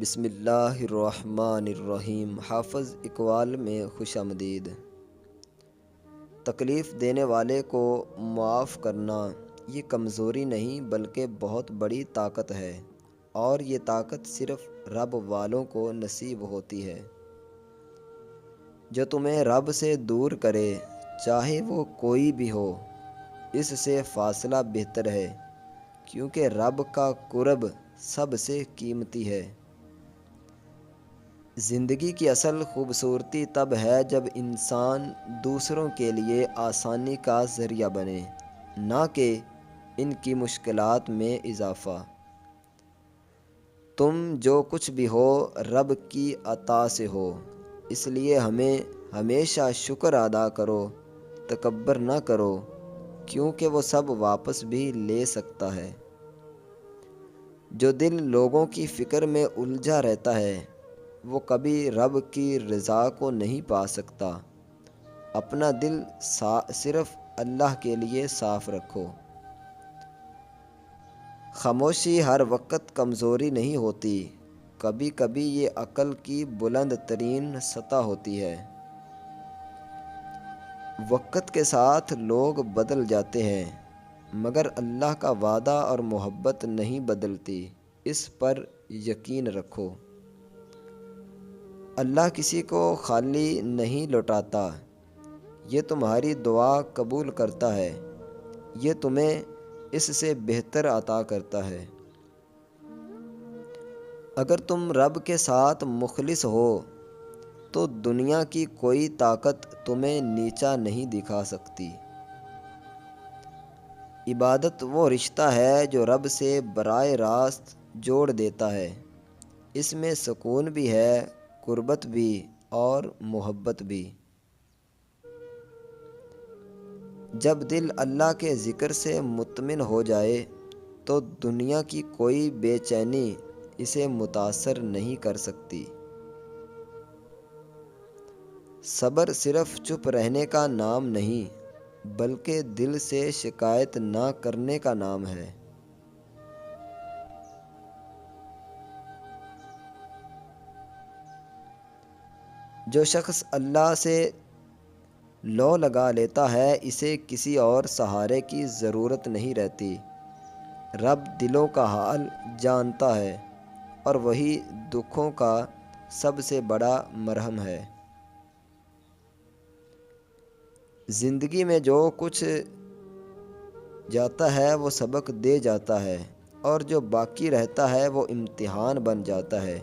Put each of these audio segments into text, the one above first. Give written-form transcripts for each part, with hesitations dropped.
بسم اللہ الرحمن الرحیم۔ حافظ اقبال میں خوش آمدید۔ تکلیف دینے والے کو معاف کرنا یہ کمزوری نہیں بلکہ بہت بڑی طاقت ہے، اور یہ طاقت صرف رب والوں کو نصیب ہوتی ہے۔ جو تمہیں رب سے دور کرے، چاہے وہ کوئی بھی ہو، اس سے فاصلہ بہتر ہے، کیونکہ رب کا قرب سب سے قیمتی ہے۔ زندگی کی اصل خوبصورتی تب ہے جب انسان دوسروں کے لیے آسانی کا ذریعہ بنے، نہ کہ ان کی مشکلات میں اضافہ۔ تم جو کچھ بھی ہو رب کی عطا سے ہو، اس لیے ہمیشہ شکر ادا کرو، تکبر نہ کرو، کیونکہ وہ سب واپس بھی لے سکتا ہے۔ جو دل لوگوں کی فکر میں الجھا رہتا ہے، وہ کبھی رب کی رضا کو نہیں پا سکتا۔ اپنا دل صرف اللہ کے لیے صاف رکھو۔ خاموشی ہر وقت کمزوری نہیں ہوتی، کبھی کبھی یہ عقل کی بلند ترین سطح ہوتی ہے۔ وقت کے ساتھ لوگ بدل جاتے ہیں، مگر اللہ کا وعدہ اور محبت نہیں بدلتی، اس پر یقین رکھو۔ اللہ کسی کو خالی نہیں لوٹاتا، یہ تمہاری دعا قبول کرتا ہے، یہ تمہیں اس سے بہتر عطا کرتا ہے۔ اگر تم رب کے ساتھ مخلص ہو تو دنیا کی کوئی طاقت تمہیں نیچا نہیں دکھا سکتی۔ عبادت وہ رشتہ ہے جو رب سے براہ راست جوڑ دیتا ہے۔ اس میں سکون بھی ہے، قربت بھی اور محبت بھی۔ جب دل اللہ کے ذکر سے مطمئن ہو جائے تو دنیا کی کوئی بے چینی اسے متاثر نہیں کر سکتی۔ صبر صرف چپ رہنے کا نام نہیں بلکہ دل سے شکایت نہ کرنے کا نام ہے۔ جو شخص اللہ سے لو لگا لیتا ہے، اسے کسی اور سہارے کی ضرورت نہیں رہتی۔ رب دلوں کا حال جانتا ہے، اور وہی دکھوں کا سب سے بڑا مرہم ہے۔ زندگی میں جو کچھ جاتا ہے وہ سبق دے جاتا ہے، اور جو باقی رہتا ہے وہ امتحان بن جاتا ہے۔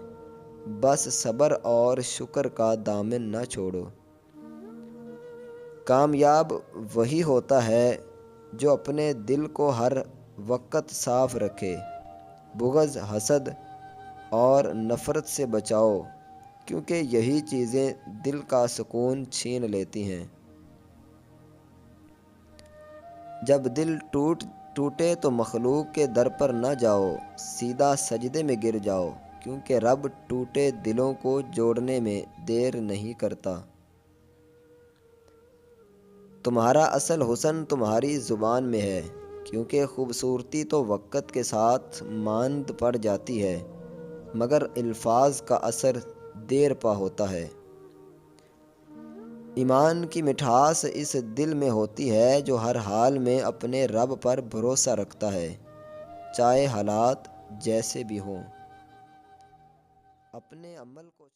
بس صبر اور شکر کا دامن نہ چھوڑو۔ کامیاب وہی ہوتا ہے جو اپنے دل کو ہر وقت صاف رکھے۔ بغض، حسد اور نفرت سے بچاؤ، کیونکہ یہی چیزیں دل کا سکون چھین لیتی ہیں۔ جب دل ٹوٹے تو مخلوق کے در پر نہ جاؤ، سیدھا سجدے میں گر جاؤ، کیونکہ رب ٹوٹے دلوں کو جوڑنے میں دیر نہیں کرتا۔ تمہارا اصل حسن تمہاری زبان میں ہے، کیونکہ خوبصورتی تو وقت کے ساتھ ماند پڑ جاتی ہے، مگر الفاظ کا اثر دیر پا ہوتا ہے۔ ایمان کی مٹھاس اس دل میں ہوتی ہے جو ہر حال میں اپنے رب پر بھروسہ رکھتا ہے، چاہے حالات جیسے بھی ہوں۔ اپنے عمل کو